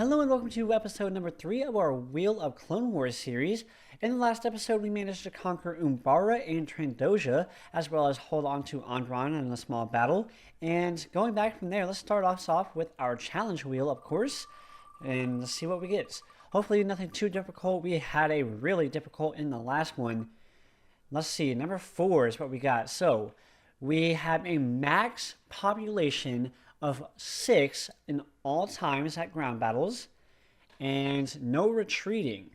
Hello and welcome to episode number 3 of our Wheel of Clone Wars series. In the last episode, we managed to conquer Umbara and Trandoja, as well as hold on to Andron in a small battle. And going back from there, let's start us off with our challenge wheel, of course, and let's see what we get. Hopefully nothing too difficult. We had a really difficult in the last one. Let's see, number 4 is what we got. So, we have a max population of 6 in all times at ground battles, and no retreating.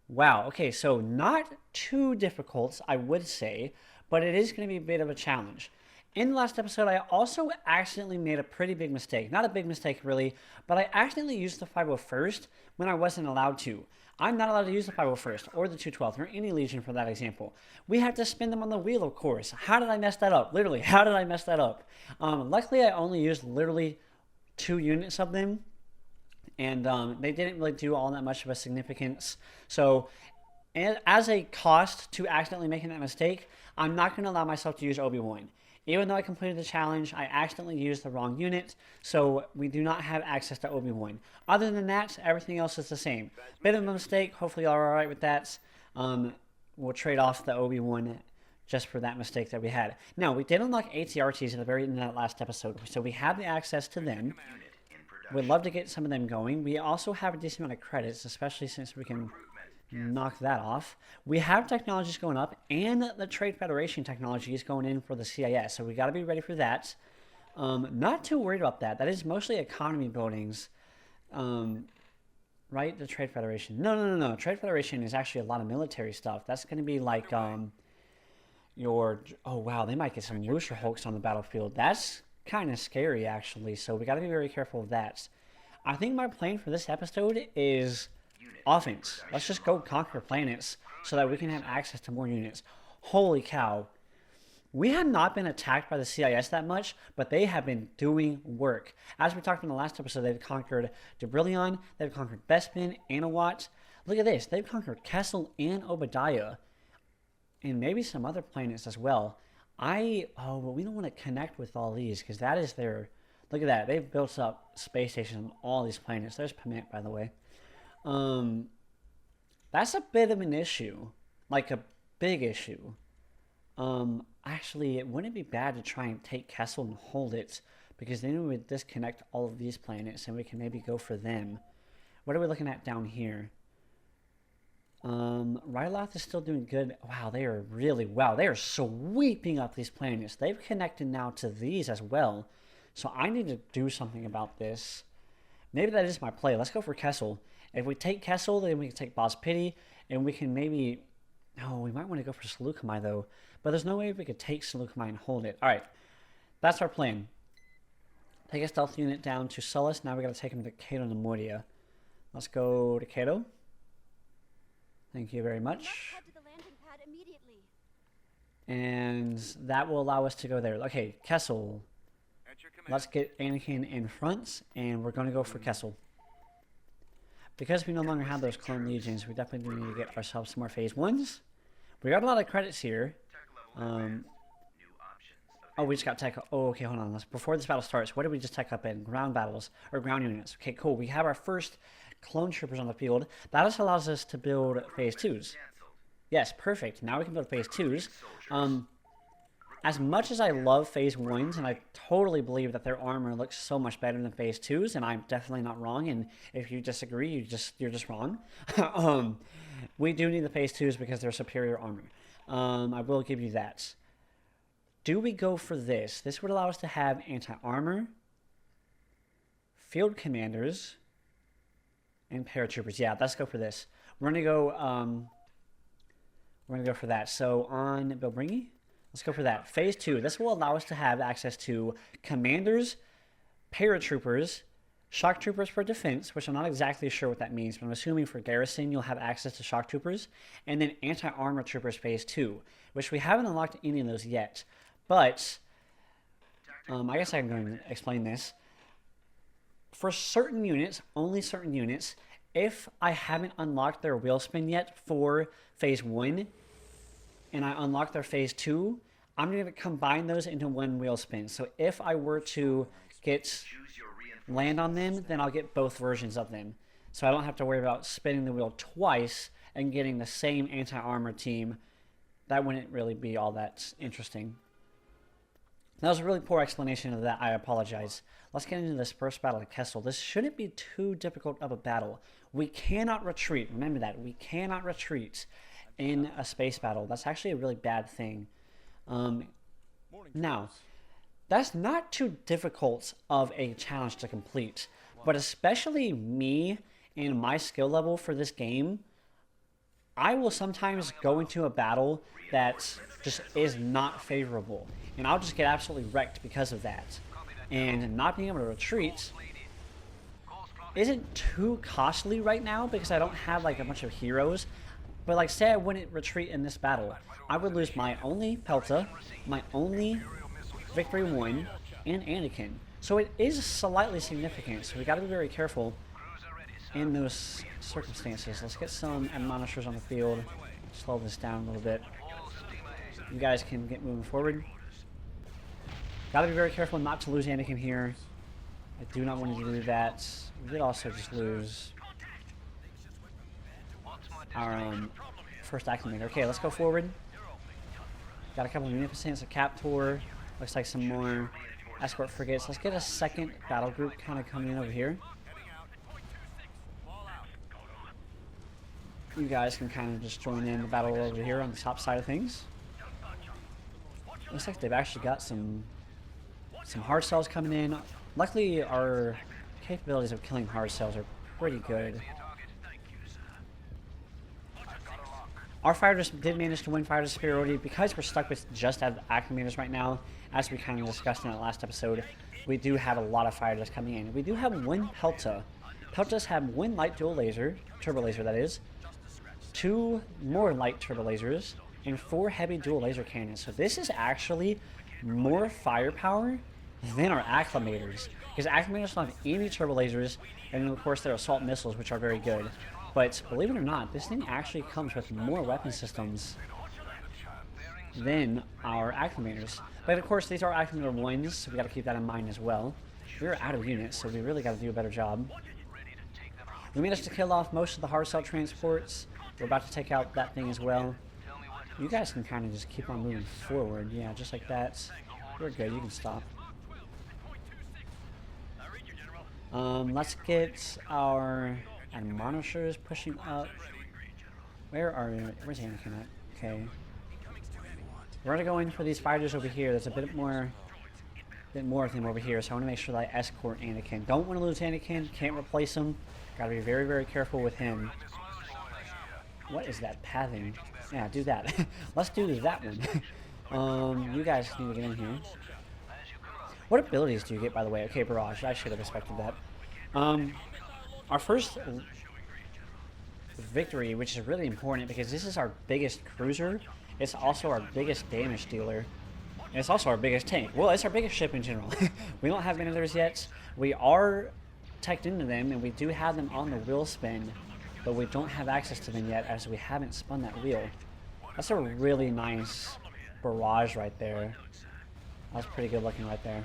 Wow, okay, so not too difficult, I would say, but it is going to be a bit of a challenge. In the last episode, I also accidentally made a pretty big mistake. Not a big mistake, really, but I accidentally used the 501st when I wasn't allowed to. I'm not allowed to use the 501st or the 212th or any Legion for that example. We have to spin them on the wheel, of course. How did I mess that up? Literally, how did I mess that up? Luckily, I only used literally 2 units of them, and they didn't really do all that much of a significance. So, as a cost to accidentally making that mistake, I'm not going to allow myself to use Obi-Wan. Even though I completed the challenge, I accidentally used the wrong unit, so we do not have access to Obi-Wan. Other than that, everything else is the same. Bit of a mistake, hopefully y'all are alright with that. We'll trade off the Obi-Wan just for that mistake that we had. Now, we did unlock ATRTs at the very end of that last episode, so we have the access to them. We'd love to get some of them going. We also have a decent amount of credits, especially since we can knock that off. We have technologies going up, and the Trade Federation technology is going in for the CIS, so we got to be ready for that. Not too worried about that. That is mostly economy buildings, right? The Trade Federation. No. Trade Federation is actually a lot of military stuff. That's going to be like oh wow, they might get some Looser Hulks on the battlefield. That's kind of scary, actually. So we got to be very careful of that. I think my plan for this episode is offense. Let's just go conquer planets so that we can have access to more units. Holy cow. We have not been attacked by the CIS that much, but they have been doing work. As we talked in the last episode, they've conquered Debrillion, they've conquered Bespin, Anawat. Look at this. They've conquered Kessel and Obadiah, and maybe some other planets as well. But we don't want to connect with all these because that is their... Look at that. They've built up space stations on all these planets. There's Pament, by the way. That's a bit of an issue, like a big issue. Actually, it wouldn't be bad to try and take Kessel and hold it, because then we would disconnect all of these planets and we can maybe go for them. What are we looking at down here? Ryloth is still doing good. Wow, they are sweeping up these planets. They've connected now to these as well. So I need to do something about this. Maybe that is my play. Let's go for Kessel. If we take Kessel, then we can take Boss Pity, and we can maybe... Oh, we might want to go for Seleucami, though. But there's no way we could take Seleucami and hold it. Alright, that's our plan. Take a stealth unit down to Sullust. Now we got to take him to Cato Nemoidia. Let's go to Cato. Thank you very much. And that will allow us to go there. Okay, Kessel. Let's get Anakin in front, and we're going to go for Kessel. Because we no longer have those clone legions, we definitely need to get ourselves some more phase 1s. We got a lot of credits here. Oh, we just got tech. Oh, okay, hold on. Before this battle starts, what did we just tech up in? Ground battles, or ground units. Okay, cool. We have our first clone troopers on the field. That just allows us to build phase 2s. Yes, perfect. Now we can build phase 2s. As much as I love phase 1s, and I totally believe that their armor looks so much better than phase 2s, and I'm definitely not wrong, and if you disagree, you're just wrong. We do need the phase 2s because they're superior armor. I will give you that. Do we go for this? This would allow us to have anti-armor, field commanders, and paratroopers. Yeah, let's go for this. We're gonna go for that. So on Bilbringi, let's go for that. Phase 2. This will allow us to have access to commanders, paratroopers, shock troopers for defense, which I'm not exactly sure what that means, but I'm assuming for garrison you'll have access to shock troopers, and then anti-armor troopers phase 2, which we haven't unlocked any of those yet. But I guess I'm going to explain this. For certain units, only certain units, if I haven't unlocked their wheel spin yet for phase 1, and I unlock their phase 2, I'm going to combine those into one wheel spin. So if I were to get land on them, then I'll get both versions of them. So I don't have to worry about spinning the wheel twice and getting the same anti-armor team. That wouldn't really be all that interesting. That was a really poor explanation of that. I apologize. Let's get into this first battle of Kessel. This shouldn't be too difficult of a battle. We cannot retreat. Remember that. We cannot retreat in a space battle. That's actually a really bad thing. Now, that's not too difficult of a challenge to complete. But especially me and my skill level for this game, I will sometimes go into a battle that just is not favorable. And I'll just get absolutely wrecked because of that. And not being able to retreat isn't too costly right now because I don't have like a bunch of heroes. But like say I wouldn't retreat in this battle, I would lose my only Pelta, my only Victory 1, and Anakin. So it is slightly significant, so we gotta be very careful in those circumstances. Let's get some admonishers on the field. Slow this down a little bit. You guys can get moving forward. Gotta be very careful not to lose Anakin here. I do not want to do that. We did also just lose our first acclimator. Okay, let's go forward. Got a couple of Munificence, a Captor. Looks like some more escort frigates. Let's get a second battle group kind of coming in over here. You guys can kind of just join in the battle over here on the top side of things. Looks like they've actually got some hard cells coming in. Luckily, our capabilities of killing hard cells are pretty good. Our fighters did manage to win fighter superiority because we're stuck with just acclimators right now. As we kind of discussed in that last episode, we do have a lot of fighters coming in. We do have one Pelta. Peltas have one light dual laser, turbo laser that is, 2 more light turbo lasers, and 4 heavy dual laser cannons. So this is actually more firepower than our acclimators, because acclimators don't have any turbo lasers, and of course their assault missiles, which are very good. But believe it or not, this thing actually comes with more weapon systems than our acclimators. But of course, these are acclimator 1s, so we got to keep that in mind as well. We're out of units, so we really got to do a better job. We managed to kill off most of the hard cell transports. We're about to take out that thing as well. You guys can kind of just keep on moving forward. Yeah, just like that. We're good. You can stop. Let's get our admonishers pushing up. Where's Anakin at? Okay. We're gonna go in for these fighters over here. There's a bit more of them over here, so I want to make sure that I escort Anakin. Don't want to lose Anakin. Can't replace him. Gotta be very, very careful with him. What is that pathing? Yeah, do that. Let's do that one. You guys need to get in here. What abilities do you get, by the way? Okay, Barrage. I should have expected that. Our first victory, which is really important because this is our biggest cruiser. It's also our biggest damage dealer. And it's also our biggest tank. Well, it's our biggest ship in general. We don't have any of theirs yet. We are teched into them, and we do have them on the wheel spin, but we don't have access to them yet as we haven't spun that wheel. That's a really nice barrage right there. That was pretty good looking right there.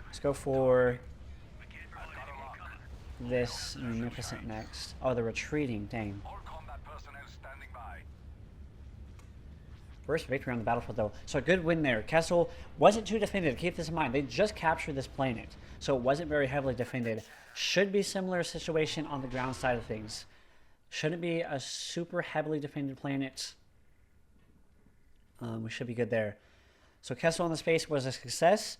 Let's go for this Munificent next. Oh, they're retreating. Dang. First victory on the battlefield, though. So a good win there. Kessel wasn't too defended. Keep this in mind. They just captured this planet, so it wasn't very heavily defended. Should be similar situation on the ground side of things. Shouldn't be a super heavily defended planet. We should be good there. So Kessel in the space was a success.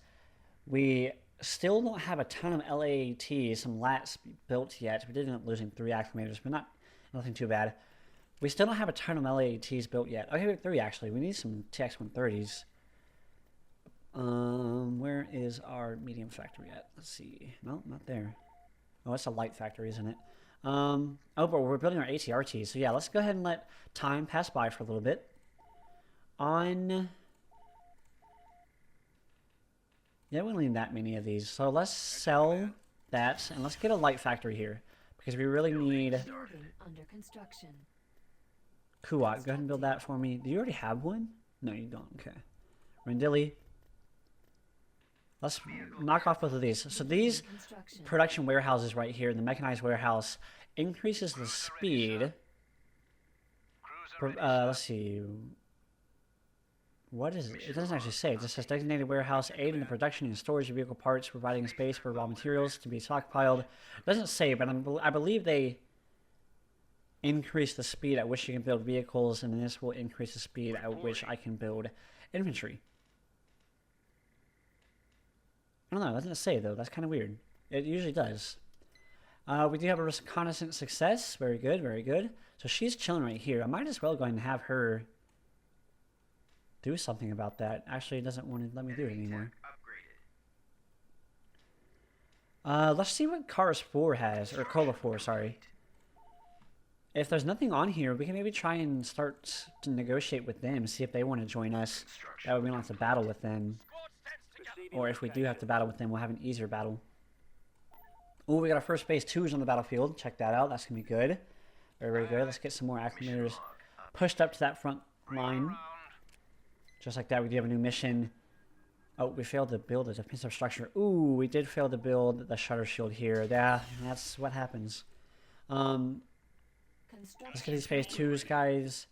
We still don't have a ton of LAAT, some LATs built yet. We did end up losing 3 acclimators, but nothing too bad. We still don't have a ton of LAATs built yet. Okay, we have 3 actually. We need some TX-130s. Where is our medium factory at? Let's see. No, not there. Oh, it's a light factory, isn't it? Oh, but we're building our ATRTs. So yeah, let's go ahead and let time pass by for a little bit. Yeah, we don't need that many of these. So let's sell that, and let's get a light factory here, because we really need... Under construction. Kuat, go ahead and build that for me. Do you already have one? No, you don't. Okay. Rendili. Let's knock off both of these. So these Construction. production warehouses right here, the mechanized warehouse, increases the speed. Let's see. What is it? It doesn't actually say. It just says designated warehouse aid in the production and storage of vehicle parts, providing space for raw materials to be stockpiled. It doesn't say, but I believe they increase the speed at which you can build vehicles, and this will increase the speed at which I can build infantry. I don't know. It doesn't say, though. That's kind of weird. It usually does. We do have a reconnaissance success. Very good, very good. So she's chilling right here. I might as well go ahead and have her do something about that. Actually, it doesn't want to let me do it anymore. Let's see what Cars 4 has, or Cola 4, sorry. If there's nothing on here, we can maybe try and start to negotiate with them, see if they want to join us. That way we don't have to battle with them. Or if we do have to battle with them, we'll have an easier battle. Oh, we got our first base 2s on the battlefield. Check that out. That's going to be good. Very, very good. Let's get some more acclimators pushed up to that front line. Just like that, we do have a new mission. Oh, we failed to build a defensive structure. Ooh, we did fail to build the shutter shield here. Yeah, that's what happens. Let's get these phase 2s, guys,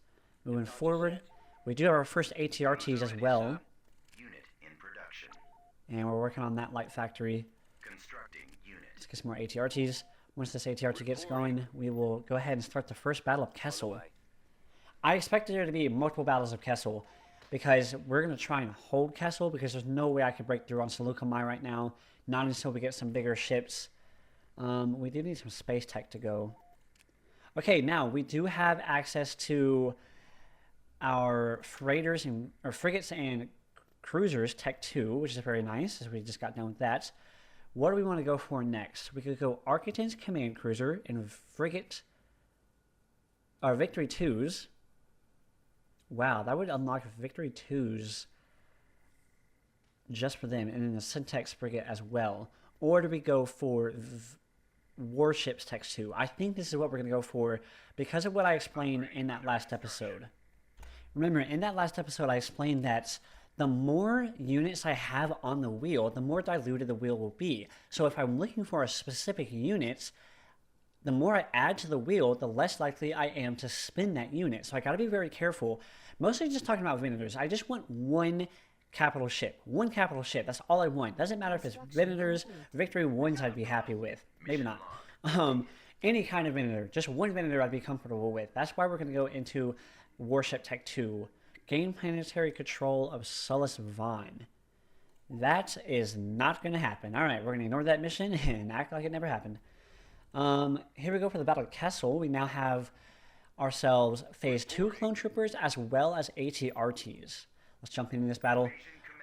moving forward. We do have our first ATRTs as well. And we're working on that light factory. Let's get some more ATRTs. Once this ATRT gets going, we will go ahead and start the first battle of Kessel. I expected there to be multiple battles of Kessel, because we're going to try and hold Kessel, because there's no way I could break through on Seleucami right now, not until we get some bigger ships. We do need some space tech to go. Okay, now we do have access to our freighters and or frigates and cruisers, Tech 2, which is very nice, as we just got done with that. What do we want to go for next? We could go Architon's Command Cruiser and frigate, or Victory 2s. Wow, that would unlock Victory 2s just for them, and then the Syntax frigate as well. Or do we go for Warships Tech 2? I think this is what we're going to go for because of what I explained in that last episode. Remember, in that last episode, I explained that the more units I have on the wheel, the more diluted the wheel will be. So if I'm looking for a specific unit, the more I add to the wheel, the less likely I am to spin that unit. So I got to be very careful. Mostly just talking about Venators. I just want one capital ship. One capital ship. That's all I want. Doesn't matter if it's Venators, Victory 1s I'd be happy with. Maybe not. Any kind of Venator. Just one Venator I'd be comfortable with. That's why we're going to go into Warship Tech 2. Gain planetary control of Sullus Vine. That is not going to happen. Alright, we're going to ignore that mission and act like it never happened. Here we go for the Battle of Kessel. We now have ourselves Phase 2 Clone Troopers as well as ATRTs. Let's jump into this battle.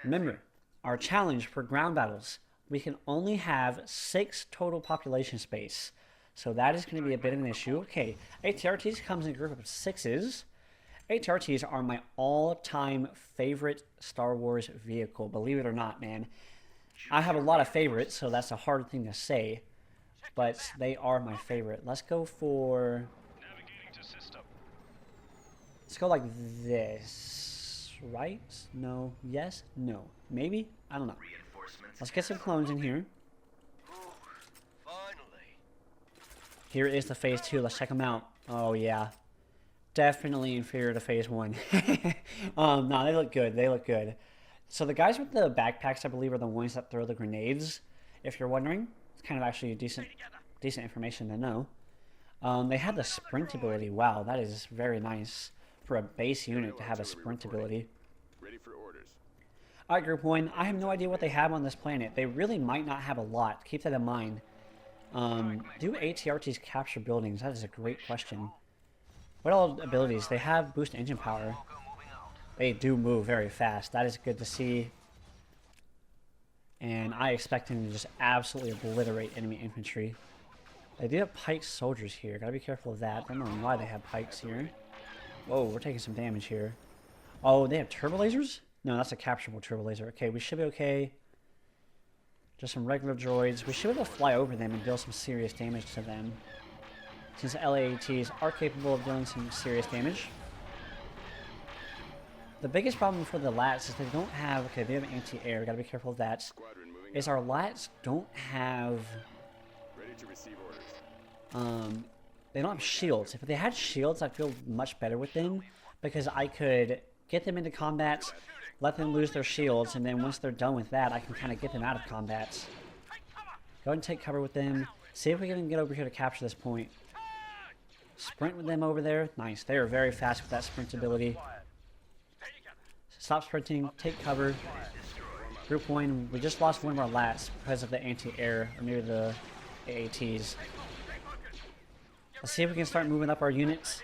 Remember, our challenge for ground battles, we can only have 6 total population space. So that is going to be a bit of an issue. Okay, ATRTs comes in a group of 6s. ATRTs are my all-time favorite Star Wars vehicle, believe it or not, man. I have a lot of favorites, so that's a hard thing to say, but they are my favorite. Let's go for... Let's go like this, right? No, yes, no, maybe? I don't know. Let's get some clones in here. Here is the Phase 2, let's check them out. Oh yeah. Definitely inferior to Phase 1. No, they look good. They look good. So the guys with the backpacks, I believe, are the ones that throw the grenades. If you're wondering, it's kind of actually decent information to know. They had the sprint ability. Wow, that is very nice for a base unit to have a sprint ability. Ready for orders. All right, Group 1. I have no idea what they have on this planet. They really might not have a lot. Keep that in mind. Do ATRTs capture buildings? That is a great question. What all abilities? They have boost engine power. They do move very fast. That is good to see. And I expect them to just absolutely obliterate enemy infantry. They do have piked soldiers here. Gotta be careful of that. I don't know why they have pikes here. Whoa, we're taking some damage here. Oh, they have turbo lasers? No, that's a capturable turbo laser. Okay, we should be okay. Just some regular droids. We should be able to fly over them and deal some serious damage to them, since LAATs are capable of dealing some serious damage. The biggest problem for the LATs is they don't have... Okay, they have anti-air. Gotta be careful of that. is our lats don't have they don't have shields. If they had shields, I'd feel much better with them because I could get them into combats, let them lose their shields, and then once they're done with that, I can kind of get them out of combats. Go ahead and take cover with them. See if we can get over here to capture this point. Sprint with them over there. Nice. They are very fast with that sprint ability. Stop sprinting. Take cover. Group 1. We just lost one of our lats because of the anti-air, or maybe the AATs. Let's see if we can start moving up our units.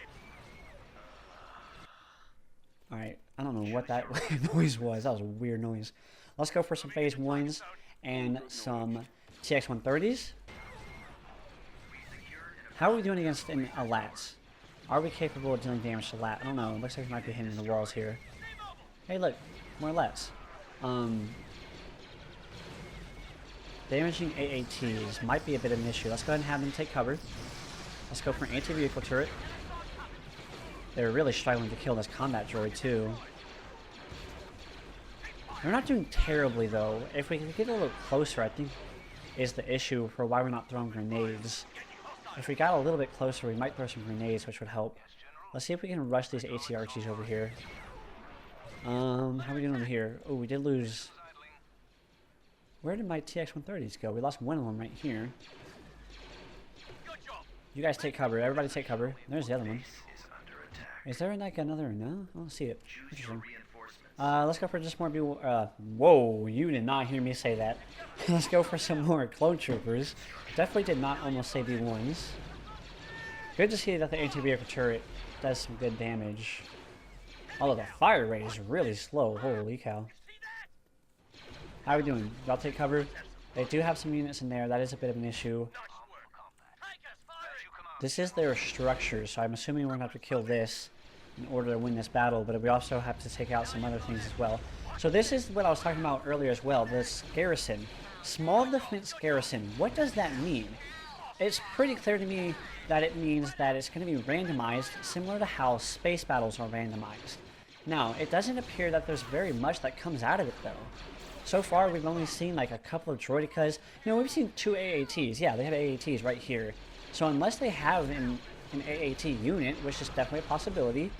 Alright, I don't know what that noise was. That was a weird noise. Let's go for some phase 1s and some TX-130s. How are we doing against a lats? Are we capable of dealing damage to lat? I don't know. It looks like we might be hitting the walls here. Hey, look. More lats. Damaging AATs might be a bit of an issue. Let's go ahead and have them take cover. Let's go for an anti-vehicle turret. They're really struggling to kill this combat droid, too. They're not doing terribly, though. If we can get a little closer, I think, is the issue for why we're not throwing grenades. If we got a little bit closer, we might throw some grenades, which would help. Let's see if we can rush these ATRGs over here. How are we doing over here? Oh, we did lose... Where did my TX-130s go? We lost one of them right here. You guys take cover. Everybody take cover. There's the other one. Is there like another? No? I don't see it. Interesting. Let's go for just more whoa, you did not hear me say that. Let's go for some more clone troopers. Definitely did not almost say B1s. Good to see that the anti-vehicle turret does some good damage. Although the fire rate is really slow. Holy cow. How are we doing? Y'all take cover. They do have some units in there. That is a bit of an issue. This is their structure, so I'm assuming we're going to have to kill this in order to win this battle, but we also have to take out some other things as well. So this is what I was talking about earlier as well, this garrison. Small defense garrison. What does that mean? It's pretty clear to me that it means that it's going to be randomized, similar to how space battles are randomized. Now, it doesn't appear that there's very much that comes out of it, though. So far, we've only seen like a couple of droidicas. You know, we've seen 2 AATs. Yeah, they have AATs right here. So unless they have an AAT unit, which is definitely a possibility,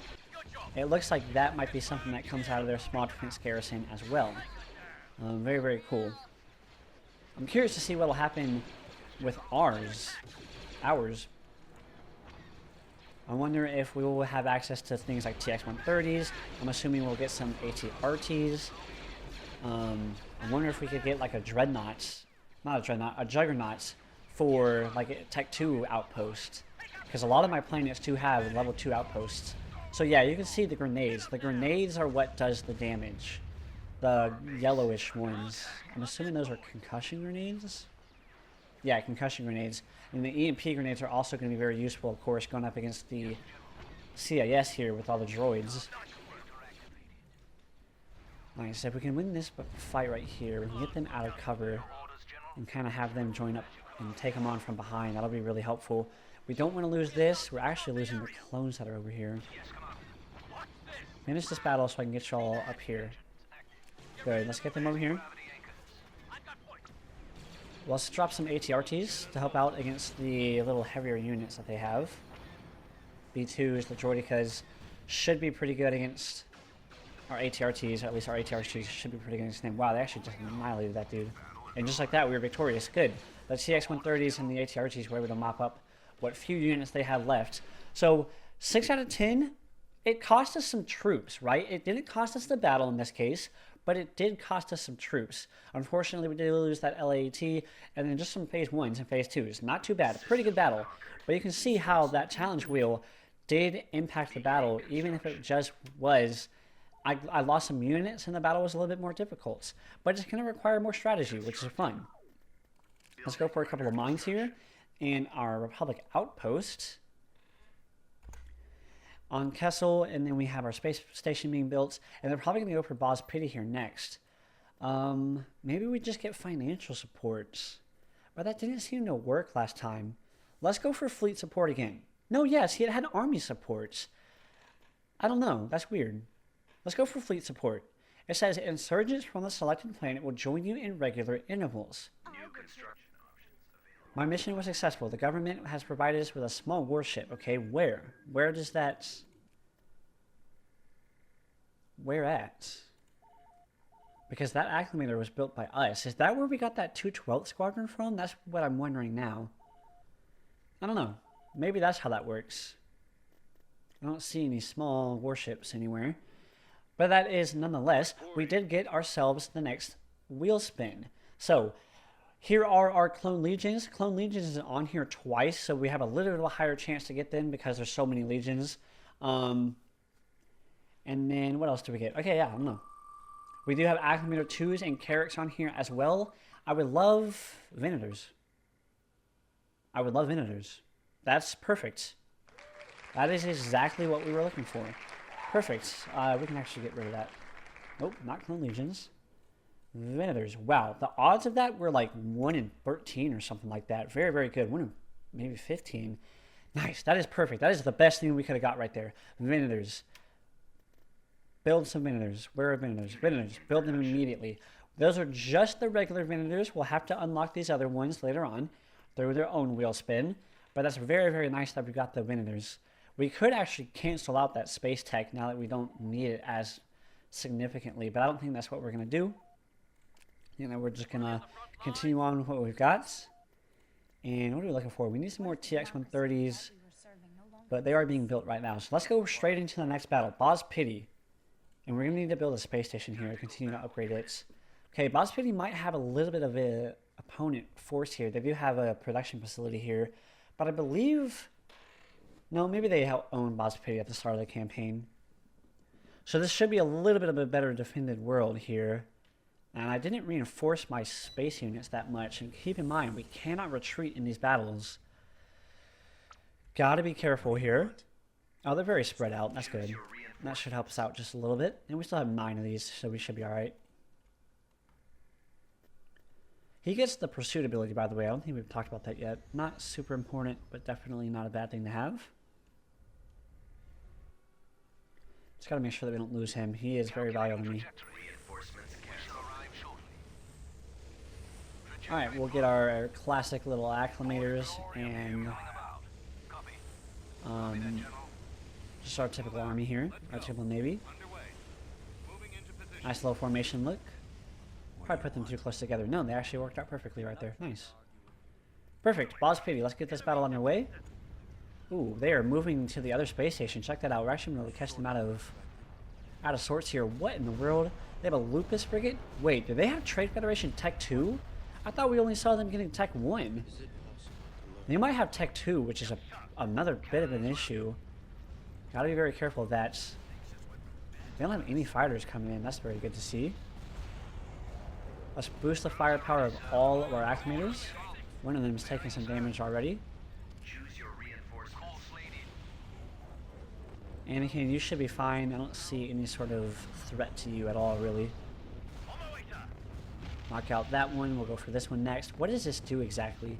it looks like that might be something that comes out of their small defense garrison as well. Very, very cool. I'm curious to see what will happen with ours. I wonder if we will have access to things like TX-130s. I'm assuming we'll get some ATRTs. I wonder if we could get like a Dreadnought, not a Dreadnought, a Juggernaut for like a Tech 2 outpost. Because a lot of my planets do have level 2 outposts. So yeah, you can see the grenades. The grenades are what does the damage. The yellowish ones. I'm assuming those are concussion grenades? Yeah, concussion grenades. And the EMP grenades are also going to be very useful, of course, going up against the CIS here with all the droids. Nice. If we can win this fight right here, we can get them out of cover and kind of have them join up and take them on from behind. That'll be really helpful. We don't want to lose this. We're actually losing the clones that are over here. Finish this battle so I can get y'all up here. Good. Let's get them over here. Let's drop some ATRTs to help out against the little heavier units that they have. B2s, the droidicas, should be pretty good against our ATRTs, or at least our ATRTs should be pretty good against them. Wow, they actually just annihilated that dude. And just like that, we were victorious. Good. The TX-130s and the ATRTs were able to mop up what few units they had left. So, 6 out of 10, it cost us some troops, right? It didn't cost us the battle in this case, but it did cost us some troops. Unfortunately, we did lose that LAAT, and then just some phase 1s and phase 2s. Not too bad. Pretty good battle. But you can see how that challenge wheel did impact the battle, even if it just was... I lost some units, and the battle was a little bit more difficult. But it's going to require more strategy, which is fun. Let's go for a couple of mines here. And our Republic outpost on Kessel, and then we have our space station being built, and they're probably going to go for Boz Pity here next. Maybe we just get financial support. But that didn't seem to work last time. Let's go for fleet support again. No, yes, he had army support. I don't know. That's weird. Let's go for fleet support. It says insurgents from the selected planet will join you in regular intervals. My mission was successful. The government has provided us with a small warship. Okay, where? Where does that... Where at? Because that acclimator was built by us. Is that where we got that 212th Squadron from? That's what I'm wondering now. I don't know. Maybe that's how that works. I don't see any small warships anywhere. But that is, nonetheless, we did get ourselves the next wheel spin. So, here are our Clone Legions. Clone Legions is on here twice, so we have a little bit of a higher chance to get them because there's so many Legions. And then, what else do we get? Okay, yeah, I don't know. We do have Acclimator 2s and Carracks on here as well. I would love Venators. I would love Venators. That's perfect. That is exactly what we were looking for. Perfect. We can actually get rid of that. Nope, not Clone Legions. Venators. Wow, the odds of that were like 1 in 13 or something like that. Very, very good. 1 in maybe 15. Nice. That is perfect. That is the best thing we could have got right there. Venators. Build some Venators. Where are Venators? Venators. Build them immediately. Those are just the regular Venators. We'll have to unlock these other ones later on through their own wheel spin. But that's very, very nice that we got the Venators. We could actually cancel out that space tech now that we don't need it as significantly, but I don't think that's what we're going to do. You know, we're just going to continue on with what we've got. And what are we looking for? We need some more TX-130s, but they are being built right now. So let's go straight into the next battle. Boz Pity. And we're going to need to build a space station here to continue to upgrade it. Okay, Boz Pity might have a little bit of an opponent force here. They do have a production facility here, but I believe... No, maybe they own Boz Pity at the start of the campaign. So this should be a little bit of a better defended world here. And I didn't reinforce my space units that much. And keep in mind, we cannot retreat in these battles. Gotta be careful here. Oh, they're very spread out. That's good. That should help us out just a little bit. And we still have 9 of these, so we should be alright. He gets the pursuit ability, by the way. I don't think we've talked about that yet. Not super important, but definitely not a bad thing to have. Just gotta make sure that we don't lose him. He is very valuable to me. Alright, we'll get our classic little acclimators and just our typical army here, our typical navy. Nice little formation look. Probably put them too close together. No, they actually worked out perfectly right there. Nice. Perfect. Boz Pity, let's get this battle underway. Ooh, they are moving to the other space station. Check that out. We're actually going to catch them out of sorts here. What in the world? They have a Lupus frigate? Wait, do they have Trade Federation Tech 2? I thought we only saw them getting Tech 1. They might have Tech 2, which is another bit of an issue. Gotta be very careful of that. They don't have any fighters coming in. That's very good to see. Let's boost the firepower of all of our acclimators. One of them is taking some damage already. Anakin, you should be fine. I don't see any sort of threat to you at all, really. Knock out that one. We'll go for this one next. What does this do exactly?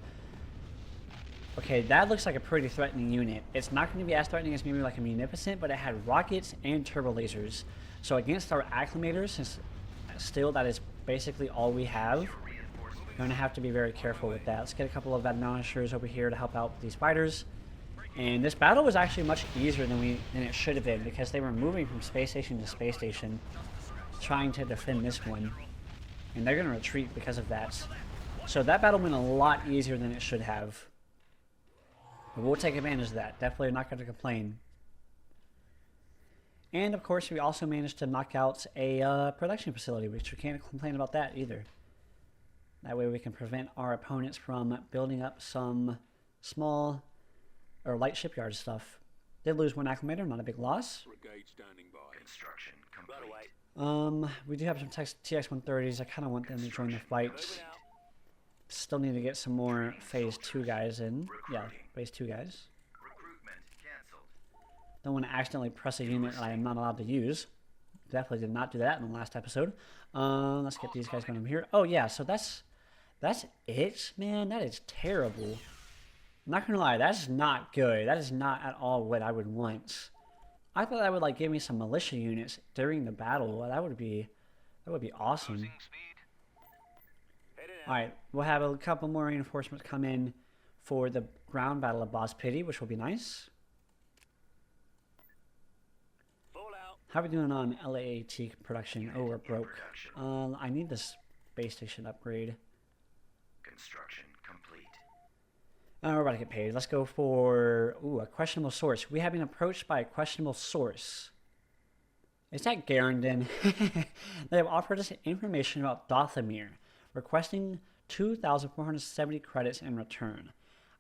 Okay, that looks like a pretty threatening unit. It's not going to be as threatening as maybe like a Munificent, but it had rockets and turbo lasers. So against our acclimators, since still that is basically all we have, we're going to have to be very careful with that. Let's get a couple of admonishers over here to help out with these fighters. And this battle was actually much easier than it should have been, because they were moving from space station to space station trying to defend this one. And they're going to retreat because of that. So that battle went a lot easier than it should have. But we'll take advantage of that. Definitely not going to complain. And of course, we also managed to knock out a production facility, which we can't complain about that either. That way we can prevent our opponents from building up some small or light shipyard stuff. Did lose 1 acclimator, not a big loss. Construction complete. We do have some TX-130s. I kind of want them to join the fight. Still need to get some more Phase 2 guys in. Yeah, Phase 2 guys. Recruitment canceled. Don't want to accidentally press a unit that I am not allowed to use. Definitely did not do that in the last episode. Let's get these guys going over here. Oh yeah, so that's it, man. That is terrible. I'm not gonna lie, that's not good. That is not at all what I would want. I thought that would like give me some militia units during the battle. That would be That would be awesome. Losing speed. Heading out. Alright, we'll have a couple more reinforcements come in for the ground battle of Boz Pity, which will be nice. Full out. How are we doing on LAAT production? Oh, we're broke. Production. I need this space station upgrade. Construction complete. We're about to get paid. Let's go for a questionable source. We have been approached by a questionable source. Is that Garandon? They have offered us information about Dothamir, requesting 2,470 credits in return.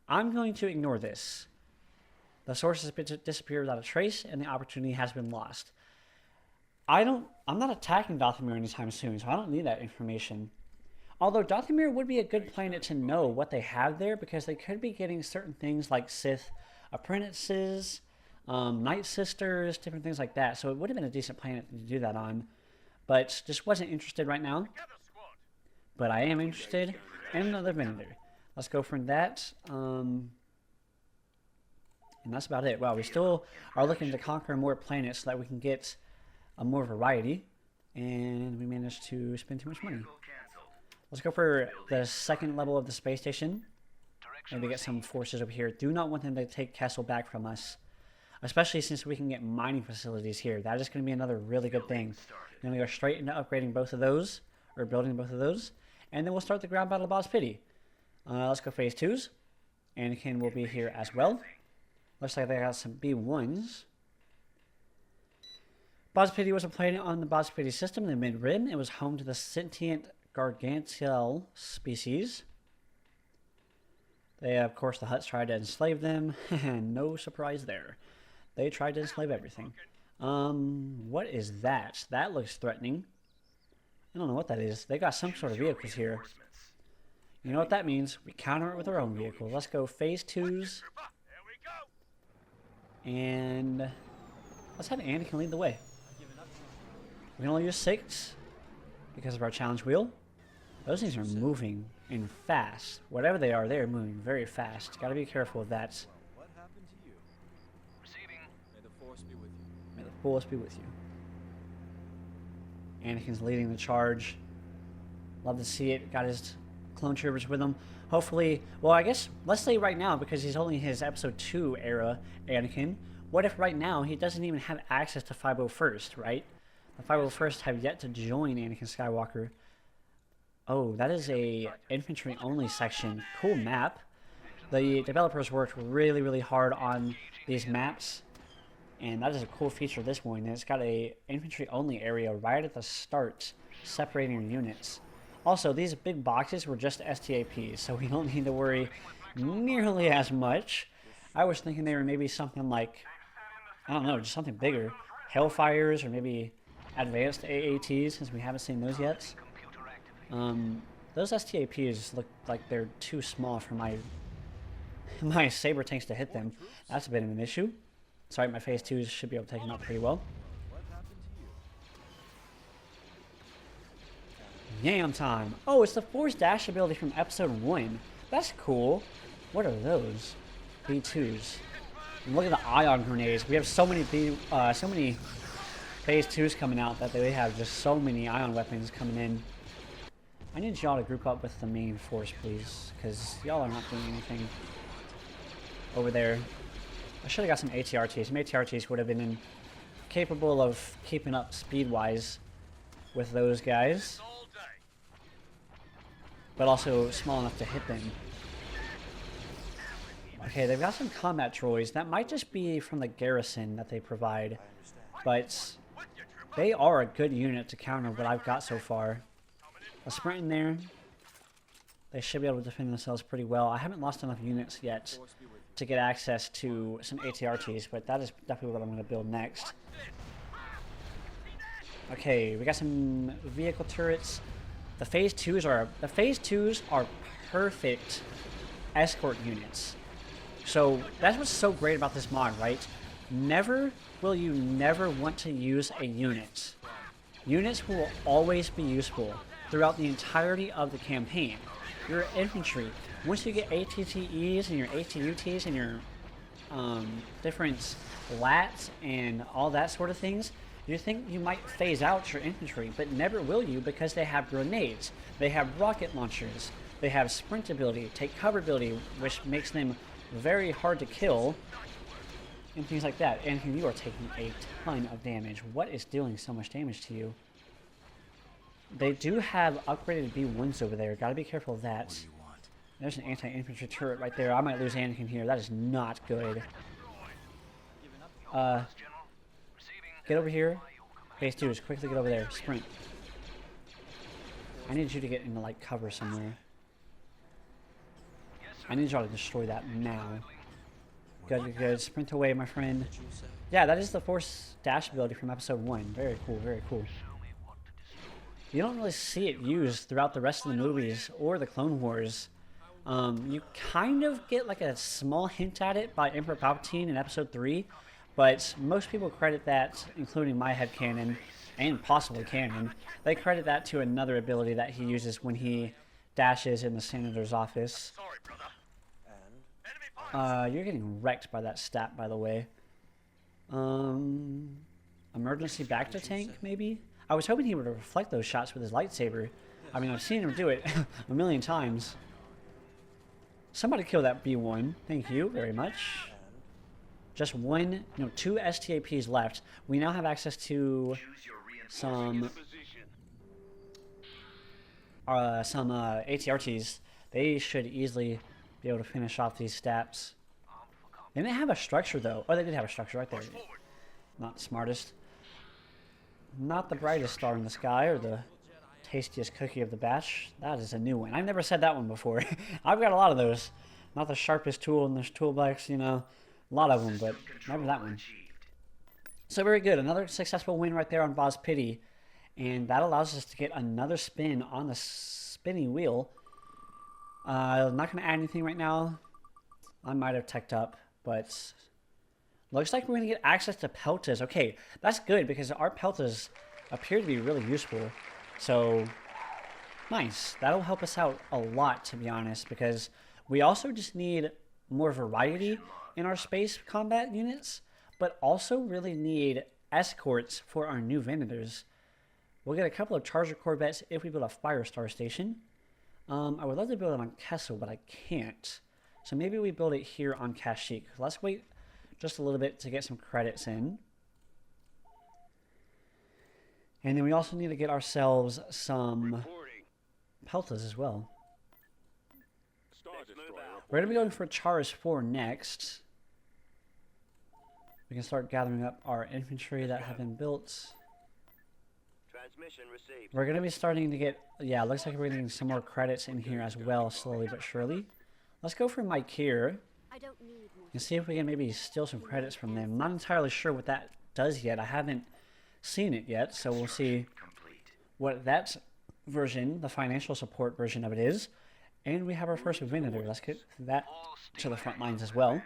I'm going to ignore this. The source has disappeared without a trace, and the opportunity has been lost. I'm not attacking Dothamir anytime soon, so I don't need that information. Although Dothamir would be a good planet to know what they have there, because they could be getting certain things like Sith apprentices, Night Sisters, different things like that. So it would have been a decent planet to do that on, but just wasn't interested right now. But I am interested in another vendor. Let's go for that. And that's about it. Wow, we still are looking to conquer more planets so that we can get a more variety. And we managed to spend too much money. Vehicle canceled. Let's go for the second level of the space station. Direction Maybe get some received. forces over here. Do not want them to take Kessel back from us. Especially since we can get mining facilities here. That is going to be another really good thing. Then we go straight into upgrading both of those. Or building both of those. And then we'll start the ground battle of Boz Pity. Let's go phase 2s. Anakin will be here as well. Looks like they got some B1s. Boz Pity was a planet on the Boz Pity system in the mid-rim. It was home to the sentient Gargantiel species. They, of course, the Hutts tried to enslave them. No surprise there. They tried to enslave everything. What is that? That looks threatening. I don't know what that is. They got some sort of vehicles here. Reinforcements. You know what that means? We counter it with our own vehicle. Let's go phase 2s. There we go. And let's have Anakin lead the way. We can only use 6 because of our challenge wheel. Those things are moving and fast. Whatever they are moving very fast. Gotta be careful of that. What happened to you? Receiving. May the force be with you. May the force be with you. Anakin's leading the charge. Love to see it. Got his clone troopers with him. Hopefully, well, I guess let's say right now, because he's only his episode 2 era Anakin. What if right now he doesn't even have access to 501st, right? The 501st have yet to join Anakin Skywalker. Oh, that is a infantry only section. Cool map. The developers worked really, really hard on these maps. And that is a cool feature of this one. It's got a infantry only area right at the start, separating units. Also, these big boxes were just STAPs, so we don't need to worry nearly as much. I was thinking they were maybe something like, I don't know, just something bigger. Hellfires or maybe advanced AATs, since we haven't seen those yet. Computer activated. Those STAPs look like they're too small for my saber tanks to hit them. That's a bit of an issue. Sorry, my phase 2s should be able to take them out pretty well. What happened to you? Yam time. Oh, it's the Force Dash ability from episode 1. That's cool. What are those? B2s. And look at the ion grenades. We have so many phase 2s coming out that they have just so many ion weapons coming in. I need y'all to group up with the main force, please, because y'all are not doing anything over there. I should have got some ATRTs. Some ATRTs would have been capable of keeping up speed-wise with those guys, All day. but also small enough to hit them. Okay, they've got some combat droids. That might just be from the garrison that they provide, but they are a good unit to counter what I've got so far. A sprint in there. They should be able to defend themselves pretty well. I haven't lost enough units yet Force be with you. to get access to some ATRTs, but that is definitely what I'm going to build next. Okay, we got some vehicle turrets. The phase 2s are perfect escort units. So that's what's so great about this mod, right? Never will you never want to use a unit. Units will always be useful throughout the entirety of the campaign. Your infantry, once you get ATTEs and your ATUTs and your different LATs and all that sort of things, You think you might phase out your infantry, but never will you because they have grenades, they have rocket launchers, they have sprint ability, take cover ability, which makes them very hard to kill, and things like that. And you are taking a ton of damage. What is doing so much damage to you? They do have upgraded B1s over there. Gotta be careful of that. There's an anti-infantry turret right there. I might lose Anakin here. That is not good. General. Receiving. Get over here. Phase 2, just quickly get over there. Sprint. I need you to get into, like, cover somewhere. Yes, sir. I need y'all to destroy that now. Good, good, good. Sprint away, my friend. What you say? Yeah, that is the Force Dash ability from Episode 1. Very cool, very cool. Show me what to destroy. You don't really see it used throughout the rest of the movies or the Clone Wars. You kind of get like a small hint at it by Emperor Palpatine in Episode 3, but most people credit that, including my headcanon and possibly canon, they credit that to another ability that he uses when he dashes in the senator's office. Sorry, brother. And Enemy fire. You're getting wrecked by that stat, by the way. Emergency back to tank, maybe? I was hoping he would reflect those shots with his lightsaber. I mean, I've seen him do it a million times. Somebody kill that B1. Thank you very much. Just one, no, 2 STAPs left. We now have access to Choose your reinforcements. some ATRTs. They should easily be able to finish off these stats. They didn't have a structure though. Oh, they did have a structure right there. Not the smartest. Not the brightest star in the sky or the tastiest cookie of the batch. That is a new one. I've never said that one before. I've got a lot of those. Not the sharpest tool in this toolbox, you know. A lot of them, but never that one. Achieved. So very good. Another successful win right there on Boz Pity. And that allows us to get another spin on the spinny wheel. I'm not going to add anything right now. I might have teched up, but looks like we're going to get access to peltas. Okay, that's good because our peltas appear to be really useful. So, nice. That'll help us out a lot, to be honest, because we also just need more variety in our space combat units, but also really need escorts for our new Venators. We'll get a couple of Charger Corvettes if we build a Firestar station. I would love to build it on Kessel, but I can't. So maybe we build it here on Kashyyyk. Let's wait just a little bit to get some credits in. And then we also need to get ourselves some peltas as well. We're going to be going for Charis 4 next. We can start gathering up our infantry that have been built. Transmission received. We're going to be starting to get, yeah, looks like we're getting some more credits in here as well, slowly but surely. Let's go for Mike here I don't need more. and see if we can maybe steal some credits from them. I'm not entirely sure what that does yet. I haven't seen it yet, so we'll see Complete. what that version, the financial support version of it is. And we have our first Venator. Let's get that to the front lines as well. New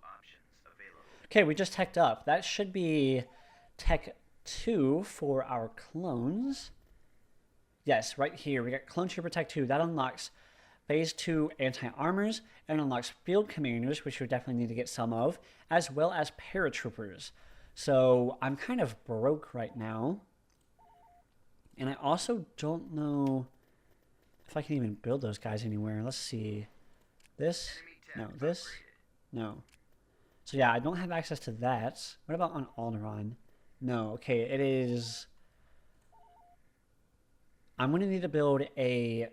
options available. Okay, we just teched up. That should be Tech 2 for our clones. Yes, right here. We got Clone Trooper Tech 2. That unlocks Phase 2 anti-armors and unlocks Field Commanders, which we definitely need to get some of, as well as Paratroopers. So I'm kind of broke right now. And I also don't know if I can even build those guys anywhere. Let's see. This? No, this? No. So yeah, I don't have access to that. What about on Alderaan? No, okay, it is... I'm going to need to build a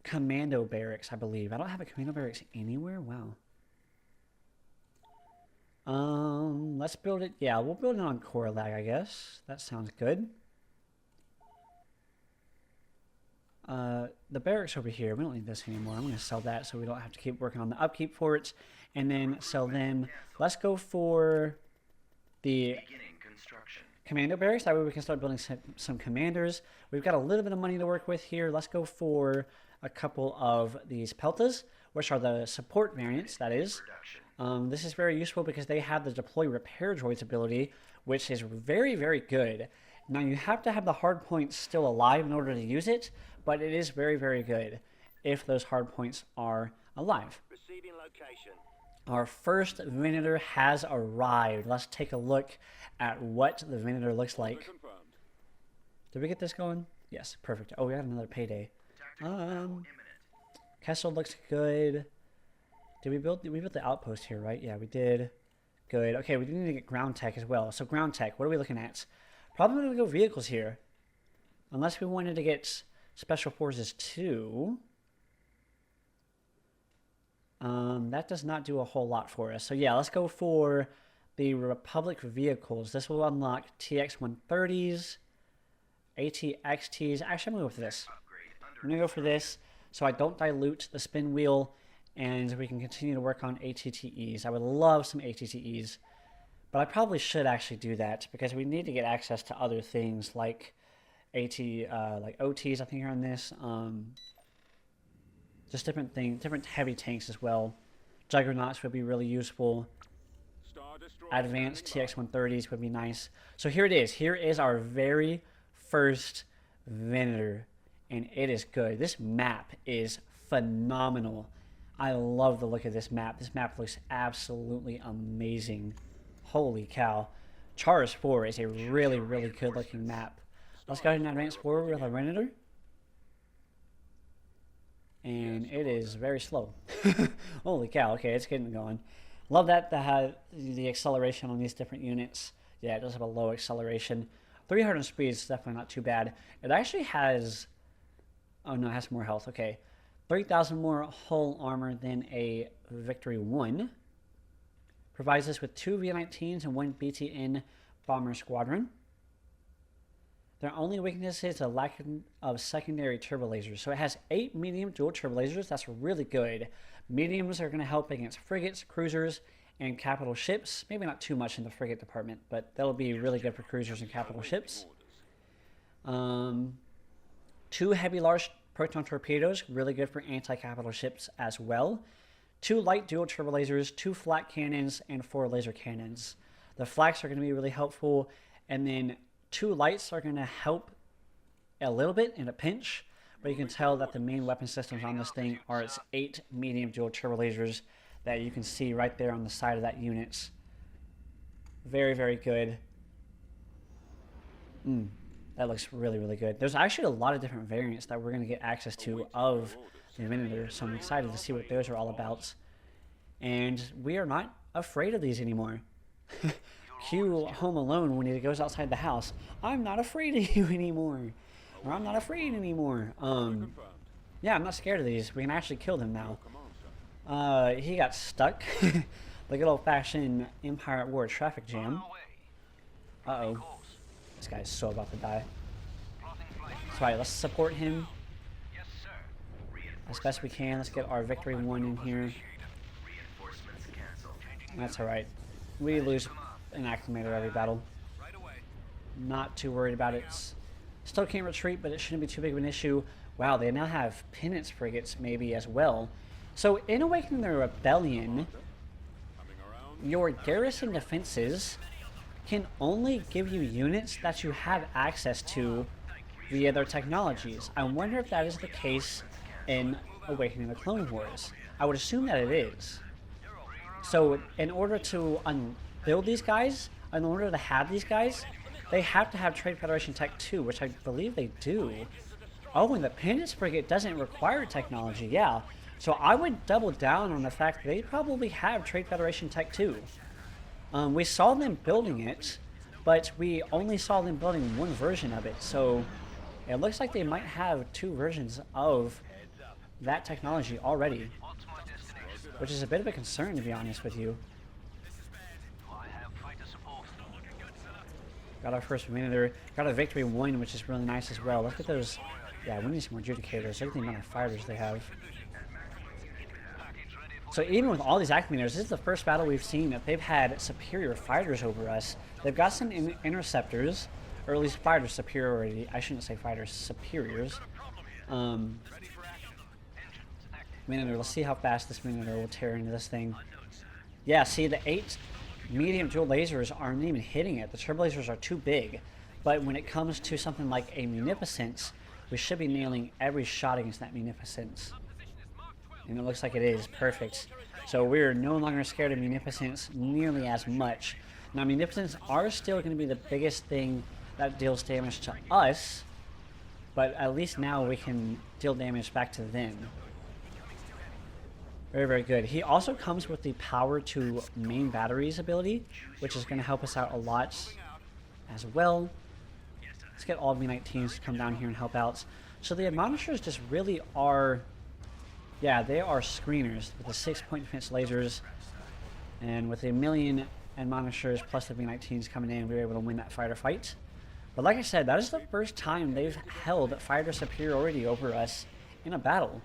commando barracks, I believe. I don't have a commando barracks anywhere? Wow. Let's build it... Yeah, we'll build it on Coralag, I guess. That sounds good. The barracks over here, we don't need this anymore. I'm going to sell that so we don't have to keep working on the upkeep for it. And then sell them. Let's go for the Beginning construction. commando barracks. That way we can start building some commanders. We've got a little bit of money to work with here. Let's go for a couple of these peltas, which are the support variants, that is. Production. This is very useful because they have the deploy repair droids ability, which is very, very good. Now you have to have the hard points still alive in order to use it, but it is very, very good if those hard points are alive. Receiving location. Our first Venator has arrived. Let's take a look at what the Venator looks like. Did we get this going? Yes, perfect. Oh, we got another payday. Castle looks good. Did we build the outpost here, right? Yeah, we did. Good. Okay, we do need to get ground tech as well. So ground tech, what are we looking at? Probably going to go vehicles here. Unless we wanted to get special forces too. That does not do a whole lot for us. So yeah, let's go for the Republic vehicles. This will unlock TX-130s, AT-XTs. Actually, I'm going to go for this. I'm going to go for this so I don't dilute the spin wheel and we can continue to work on ATTEs. I would love some ATTEs, but I probably should actually do that because we need to get access to other things like like OTs, I think, are on this. Just different things, different heavy tanks as well. Juggernauts would be really useful. Advanced TX-130s would be nice. So here it is. Here is our very first Venator, and it is good. This map is phenomenal. I love the look of this map. This map looks absolutely amazing. Holy cow. Charis 4 is a really, really good looking map. Let's go ahead and advance forward with our Venator. And it is very slow. Holy cow. Okay, it's getting going. Love that the acceleration on these different units. Yeah, it does have a low acceleration. 300 speed is definitely not too bad. It actually has... Oh no, it has more health. Okay. 3,000 more hull armor than a Victory 1. Provides us with 2 V-19s and 1 BTN bomber squadron. Their only weakness is a lack of secondary turbo lasers. So it has 8 medium dual turbo lasers. That's really good. Mediums are going to help against frigates, cruisers, and capital ships. Maybe not too much in the frigate department, but that'll be really good for cruisers and capital ships. 2 heavy large proton torpedoes, really good for anti-capital ships as well. 2 light dual turbo lasers, 2 flak cannons, and 4 laser cannons. The flaks are going to be really helpful, and then 2 lights are going to help a little bit in a pinch, but you can tell that the main weapon systems on this thing are its 8 medium dual turbo lasers that you can see right there on the side of that unit. Very, very good. That looks really, really good. There's actually a lot of different variants that we're going to get access to of the Venator, so I'm excited to see what those are all about. And we are not afraid of these anymore. Cue Home Alone when he goes outside the house. I'm not afraid of you anymore. Or I'm not afraid anymore. Yeah, I'm not scared of these. We can actually kill them now. He got stuck. The good old-fashioned Empire at War traffic jam. Uh-oh. This guy's so about to die. That's right, let's support him as best we can. Let's get our Victory 1 in here. That's alright. We lose an acclimator every battle. Not too worried about it. Still can't retreat, but it shouldn't be too big of an issue. Wow, they now have Penance frigates maybe as well. So in Awakening the Rebellion, your garrison defenses can only give you units that you have access to via their technologies. I wonder if that is the case in Awakening the Clone Wars. I would assume that it is. So in order to build these guys, in order to have these guys, they have to have Trade Federation Tech 2, which I believe they do. Oh, and the Penance frigate doesn't require technology, yeah. So I would double down on the fact that they probably have Trade Federation Tech 2. We saw them building it, but we only saw them building one version of it, so it looks like they might have 2 versions of that technology already, which is a bit of a concern, to be honest with you. Got our first Venator, got a Victory 1, which is really nice as well. Look at those. Yeah, we need some more Judicators. Look at the amount of fighters they have. So even with all these acclimators, this is the first battle we've seen that they've had superior fighters over us. They've got some interceptors, or at least fighter superiority. I shouldn't say fighters, superiors. Venator, let's see how fast this Venator will tear into this thing. Yeah, see, the 8 medium dual lasers aren't even hitting it. The turbo lasers are too big. But when it comes to something like a Munificence, we should be nailing every shot against that Munificence. And it looks like it is. Perfect. So we're no longer scared of Munificence nearly as much. Now, Munificence are still going to be the biggest thing that deals damage to us, but at least now we can deal damage back to them. Very, very good. He also comes with the power to main batteries ability, which is going to help us out a lot as well. Let's get all V19s to come down here and help out. So the Admonishers just really are, yeah, they are screeners with the 6-point defense lasers. And with a million Admonishers plus the V19s coming in, we were able to win that fighter fight. But like I said, that is the first time they've held fighter superiority over us in a battle.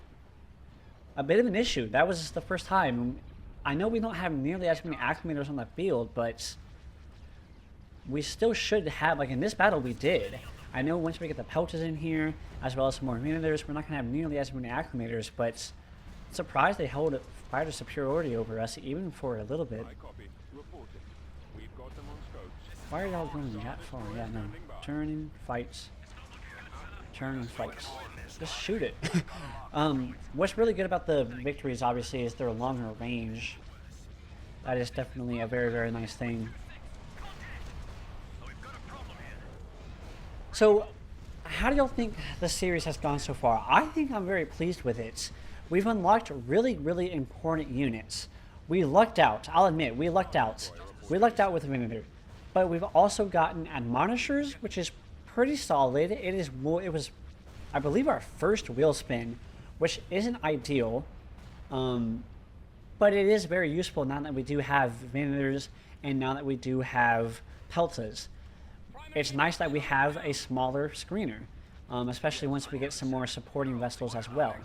A bit of an issue. That was the first time. I know we don't have nearly as many acclimators on the field, but we still should have, like in this battle we did. I know once we get the Peltas in here, as well as some more Minators, we're not going to have nearly as many acclimators, but I'm surprised they held fighter superiority over us even for a little bit. Why are y'all running that far? Yeah, no. Turning, fights. Turn and fights. Just shoot it. What's really good about the victories, obviously, is their longer range. That is definitely a very, very nice thing. So, how do y'all think the series has gone so far? I think I'm very pleased with it. We've unlocked really, really important units. We lucked out. I'll admit, we lucked out. We lucked out with Venator. But we've also gotten Admonishers, which is pretty solid. It was, I believe, our first wheel spin, which isn't ideal, but it is very useful now that we do have Venators and now that we do have Peltas. It's nice that we have a smaller screener, especially once we get some more supporting vessels as well.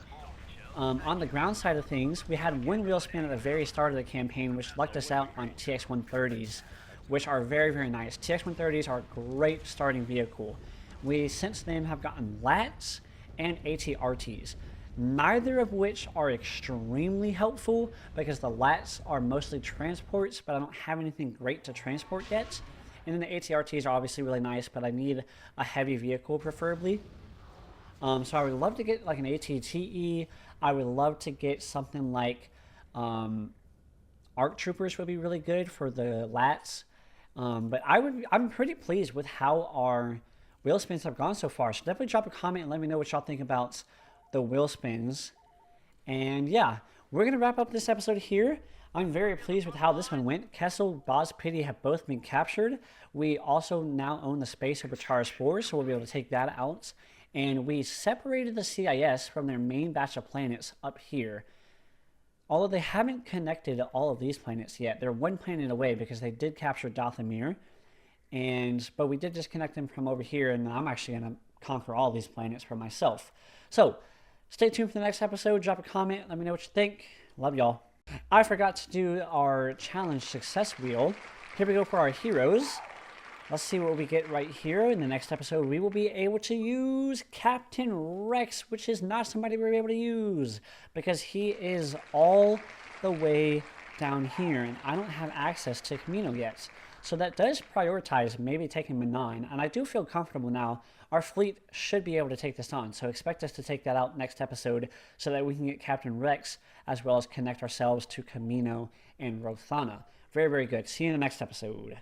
On the ground side of things, we had one wheel spin at the very start of the campaign, which lucked us out on TX-130s, which are very, very nice. TX-130s are a great starting vehicle. We, since then, have gotten LATs and AT-RTs, neither of which are extremely helpful because the LATs are mostly transports, but I don't have anything great to transport yet. And then the AT-RTs are obviously really nice, but I need a heavy vehicle preferably. So I would love to get like an AT-TE. I would love to get something like ARC Troopers would be really good for the LATs. But I'm pretty pleased with how our wheel spins have gone so far. So definitely drop a comment and let me know what y'all think about the wheel spins. And yeah, we're going to wrap up this episode here. I'm very pleased with how this one went. Kessel, Boz Pity have both been captured. We also now own the space over Chara Spores, so we'll be able to take that out. And we separated the CIS from their main batch of planets up here. Although they haven't connected all of these planets yet. They're one planet away because they did capture Dathomir. But we did disconnect them from over here, and I'm actually going to conquer all these planets for myself. So, stay tuned for the next episode. Drop a comment. Let me know what you think. Love y'all. I forgot to do our challenge success wheel. Here we go for our heroes. Let's see what we get right here. In the next episode, we will be able to use Captain Rex, which is not somebody we're able to use because he is all the way down here, and I don't have access to Kamino yet. So that does prioritize maybe taking Manon, and I do feel comfortable now. Our fleet should be able to take this on, so expect us to take that out next episode so that we can get Captain Rex as well as connect ourselves to Kamino and Rothana. Very, very good. See you in the next episode.